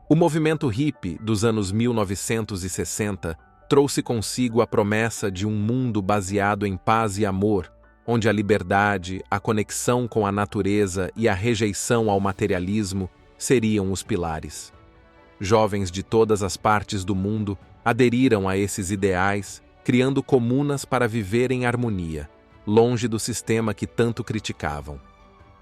O movimento hippie dos anos 1960 trouxe consigo a promessa de um mundo baseado em paz e amor, onde a liberdade, a conexão com a natureza e a rejeição ao materialismo seriam os pilares. Jovens de todas as partes do mundo aderiram a esses ideais, criando comunas para viver em harmonia, longe do sistema que tanto criticavam.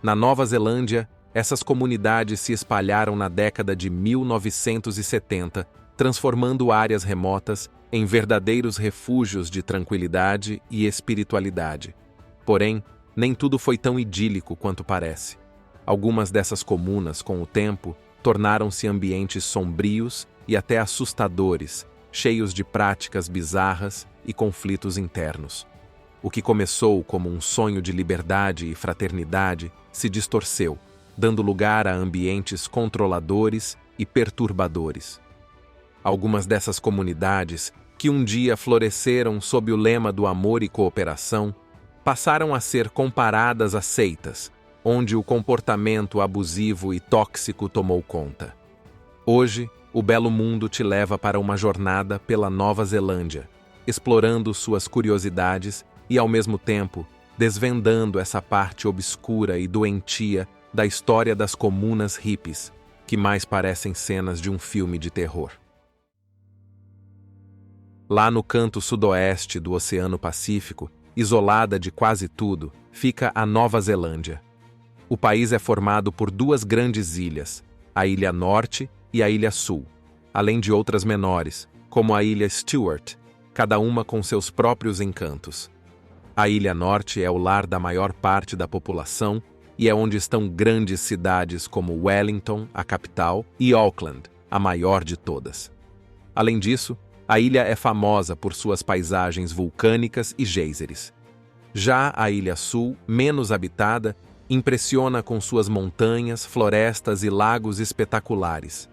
Na Nova Zelândia, essas comunidades se espalharam na década de 1970, transformando áreas remotas em verdadeiros refúgios de tranquilidade e espiritualidade. Porém, nem tudo foi tão idílico quanto parece. Algumas dessas comunas, com o tempo, tornaram-se ambientes sombrios e até assustadores, cheios de práticas bizarras e conflitos internos. O que começou como um sonho de liberdade e fraternidade se distorceu, dando lugar a ambientes controladores e perturbadores. Algumas dessas comunidades, que um dia floresceram sob o lema do amor e cooperação, passaram a ser comparadas a seitas, onde o comportamento abusivo e tóxico tomou conta. Hoje, o Belo Mundo te leva para uma jornada pela Nova Zelândia, explorando suas curiosidades e, ao mesmo tempo, desvendando essa parte obscura e doentia da história das comunas hippies, que mais parecem cenas de um filme de terror. Lá no canto sudoeste do Oceano Pacífico, isolada de quase tudo, fica a Nova Zelândia. O país é formado por duas grandes ilhas, a Ilha Norte e a Ilha Sul, além de outras menores, como a Ilha Stewart, cada uma com seus próprios encantos. A Ilha Norte é o lar da maior parte da população e é onde estão grandes cidades como Wellington, a capital, e Auckland, a maior de todas. Além disso, a ilha é famosa por suas paisagens vulcânicas e geysers. Já a Ilha Sul, menos habitada, impressiona com suas montanhas, florestas e lagos espetaculares.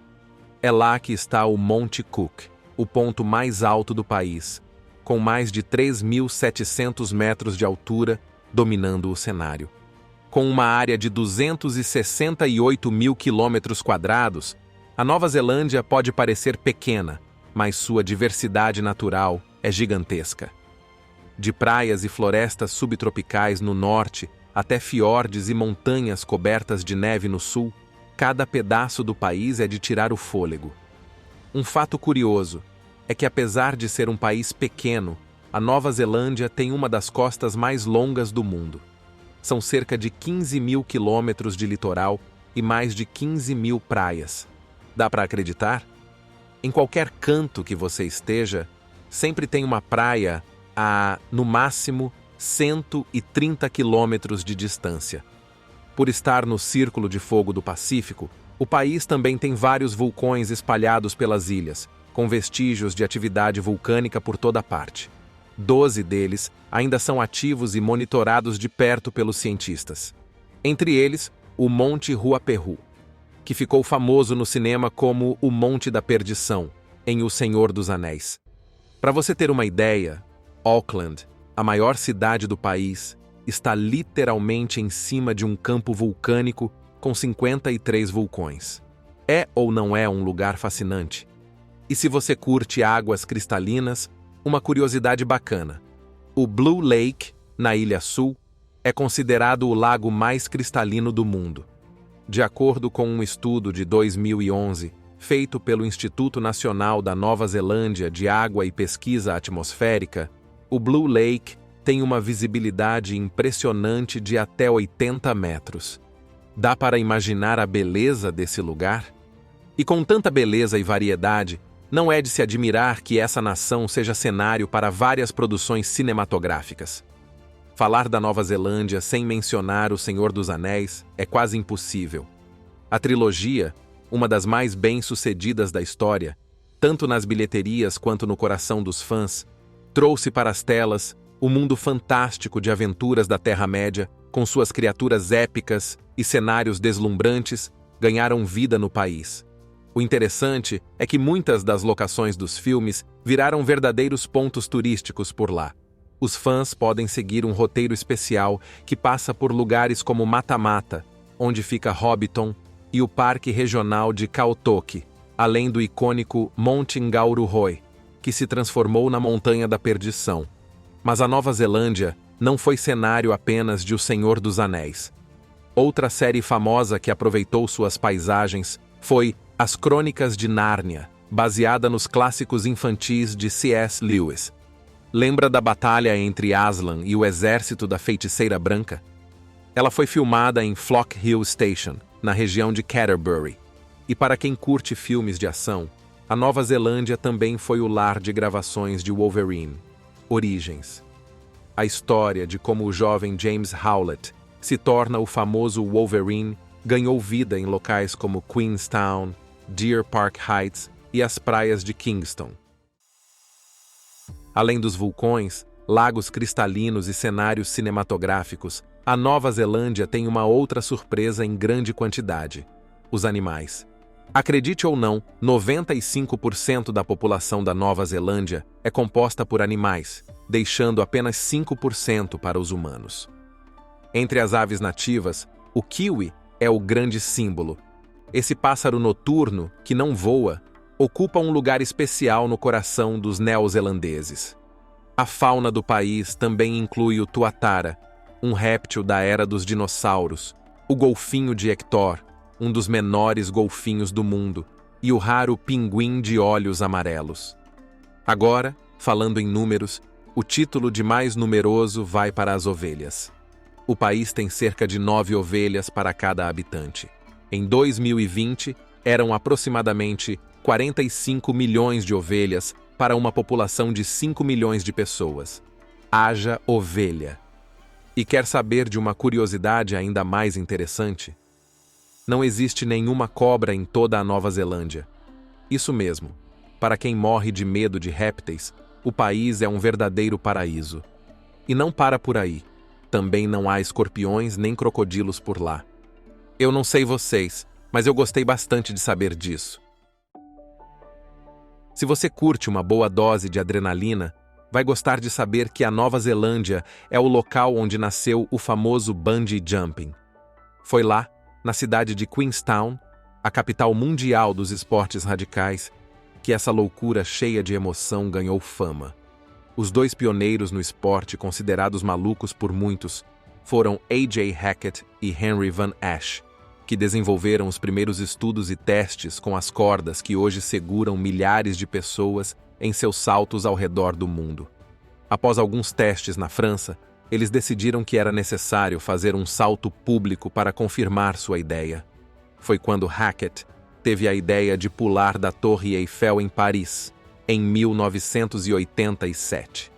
É lá que está o Monte Cook, o ponto mais alto do país, com mais de 3.700 metros de altura, dominando o cenário. Com uma área de 268 mil quilômetros quadrados, a Nova Zelândia pode parecer pequena, mas sua diversidade natural é gigantesca. De praias e florestas subtropicais no norte até fiordes e montanhas cobertas de neve no sul, cada pedaço do país é de tirar o fôlego. Um fato curioso é que, apesar de ser um país pequeno, a Nova Zelândia tem uma das costas mais longas do mundo. São cerca de 15 mil quilômetros de litoral e mais de 15 mil praias. Dá para acreditar? Em qualquer canto que você esteja, sempre tem uma praia a, no máximo, 130 quilômetros de distância. Por estar no Círculo de Fogo do Pacífico, o país também tem vários vulcões espalhados pelas ilhas, com vestígios de atividade vulcânica por toda parte. 12 deles ainda são ativos e monitorados de perto pelos cientistas. Entre eles, o Monte Ruapehu, que ficou famoso no cinema como o Monte da Perdição, em O Senhor dos Anéis. Para você ter uma ideia, Auckland, a maior cidade do país, está literalmente em cima de um campo vulcânico com 53 vulcões. É ou não é um lugar fascinante? E se você curte águas cristalinas, uma curiosidade bacana. O Blue Lake, na Ilha Sul, é considerado o lago mais cristalino do mundo. De acordo com um estudo de 2011, feito pelo Instituto Nacional da Nova Zelândia de Água e Pesquisa Atmosférica, o Blue Lake tem uma visibilidade impressionante de até 80 metros. Dá para imaginar a beleza desse lugar? E com tanta beleza e variedade, não é de se admirar que essa nação seja cenário para várias produções cinematográficas. Falar da Nova Zelândia sem mencionar O Senhor dos Anéis é quase impossível. A trilogia, uma das mais bem-sucedidas da história, tanto nas bilheterias quanto no coração dos fãs, trouxe para as telas o mundo fantástico de aventuras da Terra-média, com suas criaturas épicas e cenários deslumbrantes, ganharam vida no país. O interessante é que muitas das locações dos filmes viraram verdadeiros pontos turísticos por lá. Os fãs podem seguir um roteiro especial que passa por lugares como Mata Mata, onde fica Hobbiton, e o Parque Regional de Kautoke, além do icônico Monte Ngauruhoe, que se transformou na Montanha da Perdição. Mas a Nova Zelândia não foi cenário apenas de O Senhor dos Anéis. Outra série famosa que aproveitou suas paisagens foi As Crônicas de Nárnia, baseada nos clássicos infantis de C.S. Lewis. Lembra da batalha entre Aslan e o exército da Feiticeira Branca? Ela foi filmada em Flock Hill Station, na região de Canterbury. E para quem curte filmes de ação, a Nova Zelândia também foi o lar de gravações de Wolverine, Origens. A história de como o jovem James Howlett se torna o famoso Wolverine ganhou vida em locais como Queenstown, Deer Park Heights e as praias de Kingston. Além dos vulcões, lagos cristalinos e cenários cinematográficos, a Nova Zelândia tem uma outra surpresa em grande quantidade: os animais. Acredite ou não, 95% da população da Nova Zelândia é composta por animais, deixando apenas 5% para os humanos. Entre as aves nativas, o kiwi é o grande símbolo. Esse pássaro noturno, que não voa, ocupa um lugar especial no coração dos neozelandeses. A fauna do país também inclui o tuatara, um réptil da era dos dinossauros, o golfinho de Hector, um dos menores golfinhos do mundo, e o raro pinguim de olhos amarelos. Agora, falando em números, o título de mais numeroso vai para as ovelhas. O país tem cerca de 9 ovelhas para cada habitante. Em 2020, eram aproximadamente 45 milhões de ovelhas para uma população de 5 milhões de pessoas. Haja ovelha! E quer saber de uma curiosidade ainda mais interessante? Não existe nenhuma cobra em toda a Nova Zelândia. Isso mesmo, para quem morre de medo de répteis, o país é um verdadeiro paraíso. E não para por aí. Também não há escorpiões nem crocodilos por lá. Eu não sei vocês, mas eu gostei bastante de saber disso. Se você curte uma boa dose de adrenalina, vai gostar de saber que a Nova Zelândia é o local onde nasceu o famoso bungee jumping. Foi lá, na cidade de Queenstown, a capital mundial dos esportes radicais, que essa loucura cheia de emoção ganhou fama. Os dois pioneiros no esporte considerados malucos por muitos foram A.J. Hackett e Henry Van Ash, que desenvolveram os primeiros estudos e testes com as cordas que hoje seguram milhares de pessoas em seus saltos ao redor do mundo. Após alguns testes na França, eles decidiram que era necessário fazer um salto público para confirmar sua ideia. Foi quando Hackett teve a ideia de pular da Torre Eiffel em Paris, em 1987.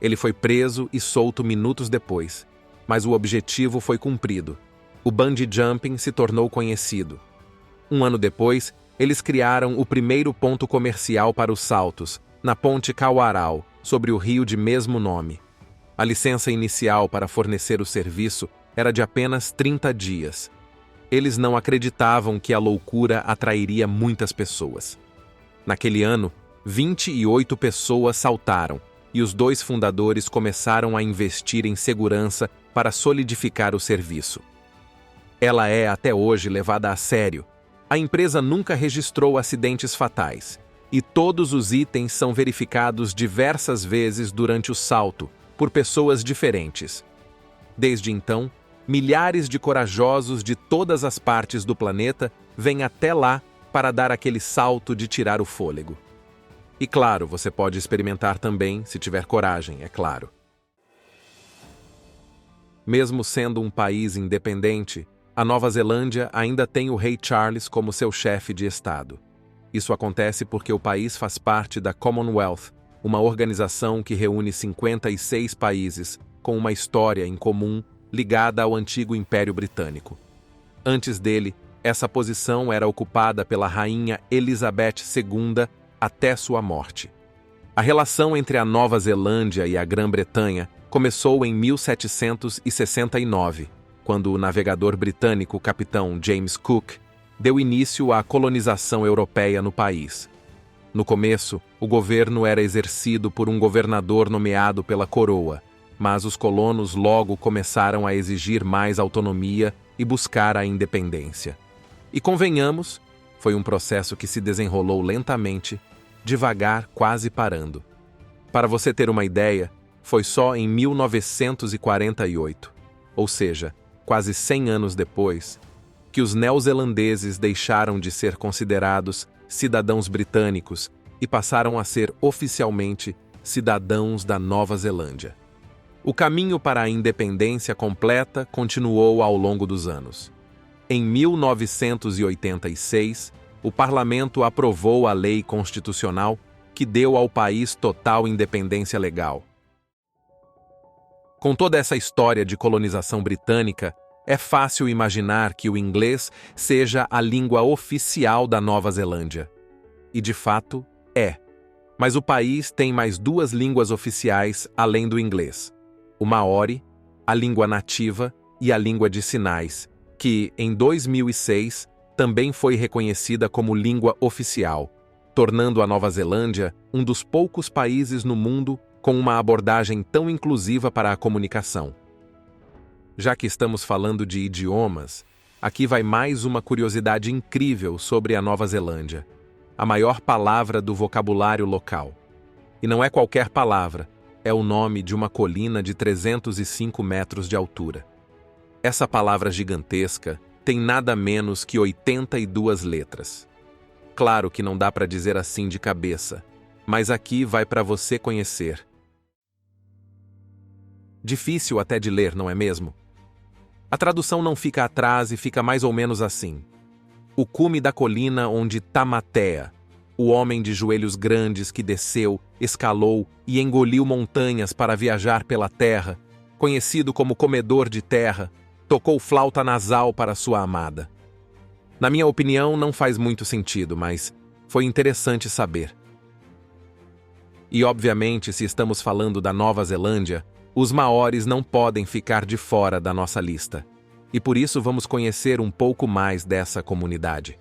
Ele foi preso e solto minutos depois, mas o objetivo foi cumprido. O bungee jumping se tornou conhecido. Um ano depois, eles criaram o primeiro ponto comercial para os saltos, na Ponte Kawarau, sobre o rio de mesmo nome. A licença inicial para fornecer o serviço era de apenas 30 dias. Eles não acreditavam que a loucura atrairia muitas pessoas. Naquele ano, 28 pessoas saltaram, e os dois fundadores começaram a investir em segurança para solidificar o serviço. Ela é até hoje levada a sério. A empresa nunca registrou acidentes fatais, e todos os itens são verificados diversas vezes durante o salto, por pessoas diferentes. Desde então, milhares de corajosos de todas as partes do planeta vêm até lá para dar aquele salto de tirar o fôlego. E claro, você pode experimentar também, se tiver coragem, é claro. Mesmo sendo um país independente, a Nova Zelândia ainda tem o Rei Charles como seu chefe de Estado. Isso acontece porque o país faz parte da Commonwealth, uma organização que reúne 56 países com uma história em comum ligada ao antigo Império Britânico. Antes dele, essa posição era ocupada pela Rainha Elizabeth II até sua morte. A relação entre a Nova Zelândia e a Grã-Bretanha começou em 1769, quando o navegador britânico capitão James Cook deu início à colonização europeia no país. No começo, o governo era exercido por um governador nomeado pela coroa, mas os colonos logo começaram a exigir mais autonomia e buscar a independência. E convenhamos, Foi um processo que se desenrolou lentamente, devagar, quase parando. Para você ter uma ideia, foi só em 1948, ou seja, quase 100 anos depois, que os neozelandeses deixaram de ser considerados cidadãos britânicos e passaram a ser oficialmente cidadãos da Nova Zelândia. O caminho para a independência completa continuou ao longo dos anos. Em 1986, o parlamento aprovou a lei constitucional que deu ao país total independência legal. Com toda essa história de colonização britânica, é fácil imaginar que o inglês seja a língua oficial da Nova Zelândia. E de fato, é. Mas o país tem mais duas línguas oficiais além do inglês: o maori, a língua nativa, e a língua de sinais, que, em 2006, também foi reconhecida como língua oficial, tornando a Nova Zelândia um dos poucos países no mundo com uma abordagem tão inclusiva para a comunicação. Já que estamos falando de idiomas, aqui vai mais uma curiosidade incrível sobre a Nova Zelândia: a maior palavra do vocabulário local. E não é qualquer palavra, é o nome de uma colina de 305 metros de altura. Essa palavra gigantesca tem nada menos que 82 letras. Claro que não dá para dizer assim de cabeça, mas aqui vai para você conhecer. Difícil até de ler, não é mesmo? A tradução não fica atrás e fica mais ou menos assim: o cume da colina onde Tamatea, o homem de joelhos grandes que desceu, escalou e engoliu montanhas para viajar pela terra, conhecido como comedor de terra, tocou flauta nasal para sua amada. Na minha opinião, não faz muito sentido, mas foi interessante saber. E obviamente, se estamos falando da Nova Zelândia, os maoris não podem ficar de fora da nossa lista. E por isso vamos conhecer um pouco mais dessa comunidade.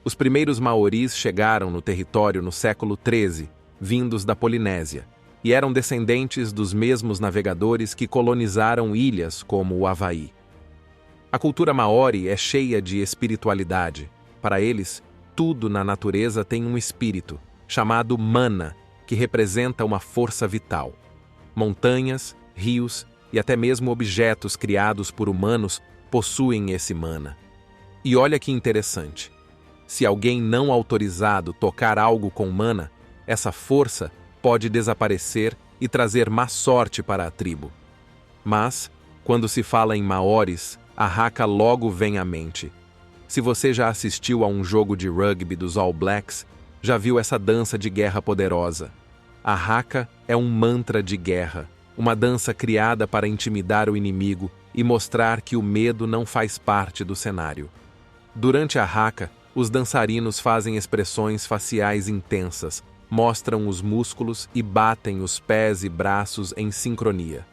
Os primeiros maoris chegaram no território no século XIII, vindos da Polinésia, e eram descendentes dos mesmos navegadores que colonizaram ilhas como o Havaí. A cultura maori é cheia de espiritualidade. Para eles, tudo na natureza tem um espírito, chamado mana, que representa uma força vital. Montanhas, rios e até mesmo objetos criados por humanos possuem esse mana. E olha que interessante. Se alguém não autorizado tocar algo com mana, essa força pode desaparecer e trazer má sorte para a tribo. Mas, quando se fala em maoris, a haka logo vem à mente. Se você já assistiu a um jogo de rugby dos All Blacks, já viu essa dança de guerra poderosa. A haka é um mantra de guerra, uma dança criada para intimidar o inimigo e mostrar que o medo não faz parte do cenário. Durante a haka, os dançarinos fazem expressões faciais intensas, mostram os músculos e batem os pés e braços em sincronia.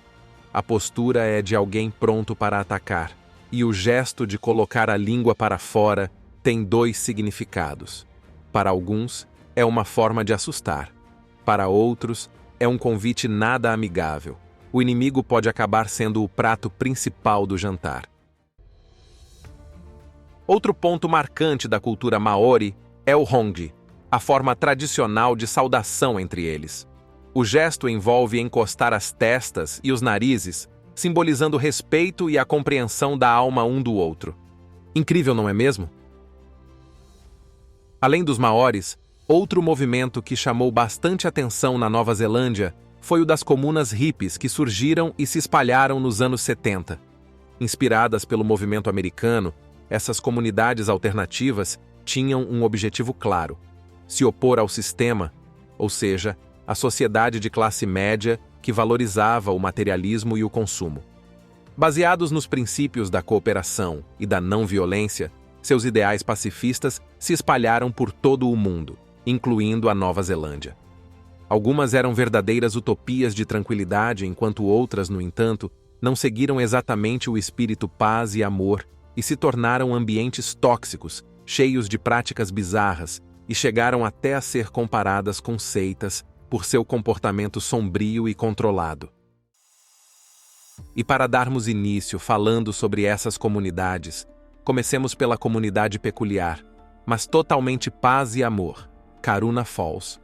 A postura é de alguém pronto para atacar, e o gesto de colocar a língua para fora tem dois significados. Para alguns, é uma forma de assustar. Para outros, é um convite nada amigável. O inimigo pode acabar sendo o prato principal do jantar. Outro ponto marcante da cultura maori é o hongi, a forma tradicional de saudação entre eles. O gesto envolve encostar as testas e os narizes, simbolizando o respeito e a compreensão da alma um do outro. Incrível, não é mesmo? Além dos maoris, outro movimento que chamou bastante atenção na Nova Zelândia foi o das comunas hippies que surgiram e se espalharam nos anos 70. Inspiradas pelo movimento americano, essas comunidades alternativas tinham um objetivo claro: se opor ao sistema, ou seja, a sociedade de classe média que valorizava o materialismo e o consumo. Baseados nos princípios da cooperação e da não-violência, seus ideais pacifistas se espalharam por todo o mundo, incluindo a Nova Zelândia. Algumas eram verdadeiras utopias de tranquilidade, enquanto outras, no entanto, não seguiram exatamente o espírito paz e amor e se tornaram ambientes tóxicos, cheios de práticas bizarras, e chegaram até a ser comparadas com seitas por seu comportamento sombrio e controlado. E para darmos início falando sobre essas comunidades, comecemos pela comunidade peculiar, mas totalmente paz e amor, Karuna Falls.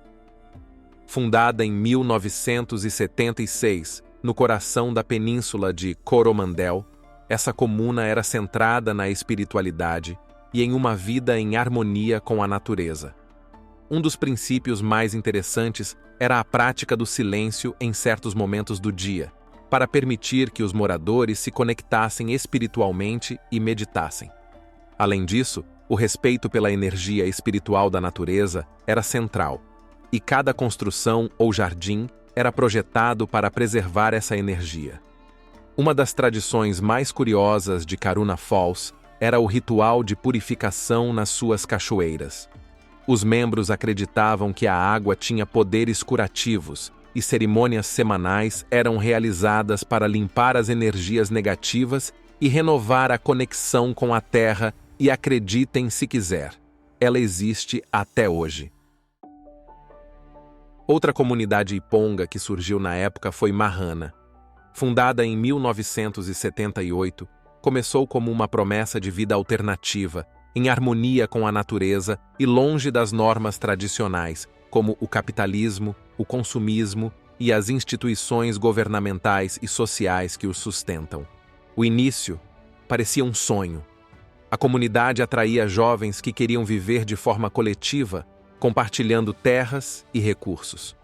Fundada em 1976, no coração da península de Coromandel, essa comuna era centrada na espiritualidade e em uma vida em harmonia com a natureza. Um dos princípios mais interessantes era a prática do silêncio em certos momentos do dia, para permitir que os moradores se conectassem espiritualmente e meditassem. Além disso, o respeito pela energia espiritual da natureza era central, e cada construção ou jardim era projetado para preservar essa energia. Uma das tradições mais curiosas de Karuna Falls era o ritual de purificação nas suas cachoeiras. Os membros acreditavam que a água tinha poderes curativos e cerimônias semanais eram realizadas para limpar as energias negativas e renovar a conexão com a terra, e acreditem se quiser, ela existe até hoje. Outra comunidade iponga que surgiu na época foi Mahana. Fundada em 1978, começou como uma promessa de vida alternativa, em harmonia com a natureza e longe das normas tradicionais, como o capitalismo, o consumismo e as instituições governamentais e sociais que os sustentam. O início parecia um sonho. A comunidade atraía jovens que queriam viver de forma coletiva, compartilhando terras e recursos.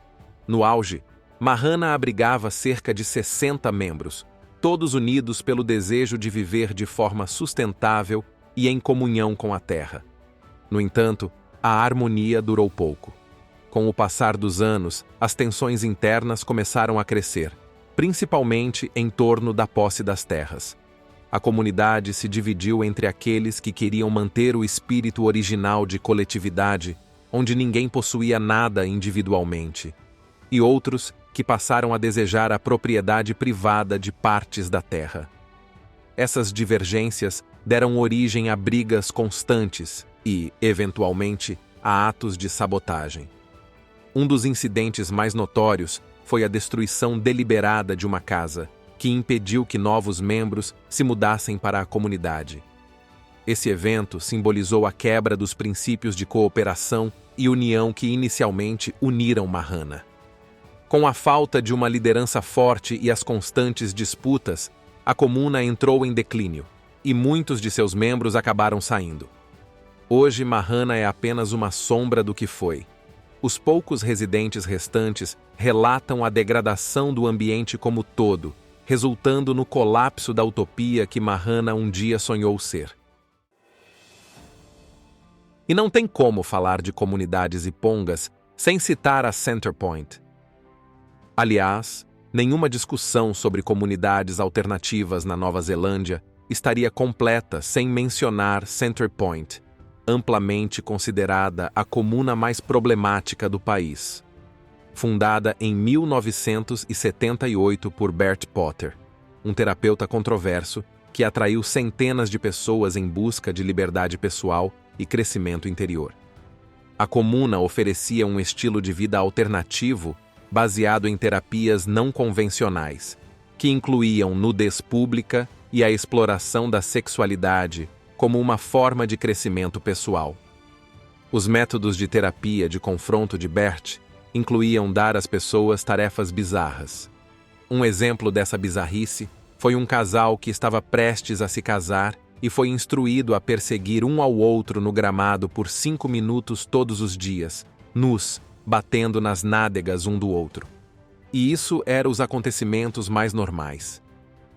No auge, Mahana abrigava cerca de 60 membros, todos unidos pelo desejo de viver de forma sustentável e em comunhão com a terra. No entanto, a harmonia durou pouco. Com o passar dos anos, as tensões internas começaram a crescer, principalmente em torno da posse das terras. A comunidade se dividiu entre aqueles que queriam manter o espírito original de coletividade, onde ninguém possuía nada individualmente, e outros que passaram a desejar a propriedade privada de partes da terra. Essas divergências deram origem a brigas constantes e, eventualmente, a atos de sabotagem. Um dos incidentes mais notórios foi a destruição deliberada de uma casa, que impediu que novos membros se mudassem para a comunidade. Esse evento simbolizou a quebra dos princípios de cooperação e união que inicialmente uniram Mahana. Com a falta de uma liderança forte e as constantes disputas, a comuna entrou em declínio, e muitos de seus membros acabaram saindo. Hoje, Mahana é apenas uma sombra do que foi. Os poucos residentes restantes relatam a degradação do ambiente como todo, resultando no colapso da utopia que Mahana um dia sonhou ser. E não tem como falar de comunidades ipongas sem citar a Centrepoint. Aliás, nenhuma discussão sobre comunidades alternativas na Nova Zelândia estaria completa sem mencionar Centrepoint, amplamente considerada a comuna mais problemática do país. Fundada em 1978 por Bert Potter, um terapeuta controverso que atraiu centenas de pessoas em busca de liberdade pessoal e crescimento interior. A comuna oferecia um estilo de vida alternativo baseado em terapias não convencionais, que incluíam nudez pública e a exploração da sexualidade como uma forma de crescimento pessoal. Os métodos de terapia de confronto de Bert incluíam dar às pessoas tarefas bizarras. Um exemplo dessa bizarrice foi um casal que estava prestes a se casar e foi instruído a perseguir um ao outro no gramado por 5 minutos todos os dias, nus, batendo nas nádegas um do outro. E isso eram os acontecimentos mais normais.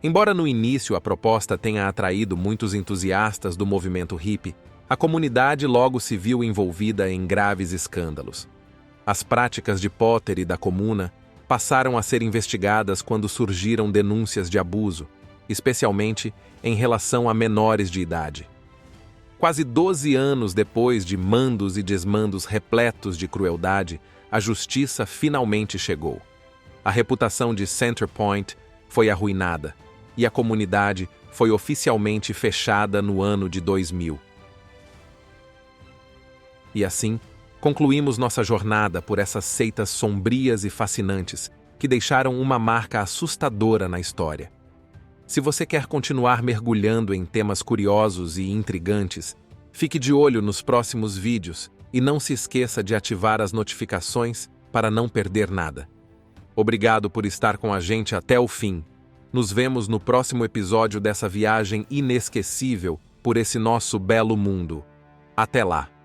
Embora no início a proposta tenha atraído muitos entusiastas do movimento hippie, a comunidade logo se viu envolvida em graves escândalos. As práticas de Potter e da comuna passaram a ser investigadas quando surgiram denúncias de abuso, especialmente em relação a menores de idade. Quase 12 anos depois de mandos e desmandos repletos de crueldade, a justiça finalmente chegou. A reputação de Centrepoint foi arruinada e a comunidade foi oficialmente fechada no ano de 2000. E assim, concluímos nossa jornada por essas seitas sombrias e fascinantes que deixaram uma marca assustadora na história. Se você quer continuar mergulhando em temas curiosos e intrigantes, Fique de olho nos próximos vídeos e não se esqueça de ativar as notificações para não perder nada. Obrigado por estar com a gente até o fim. Nos vemos no próximo episódio dessa viagem inesquecível por esse nosso belo mundo. Até lá!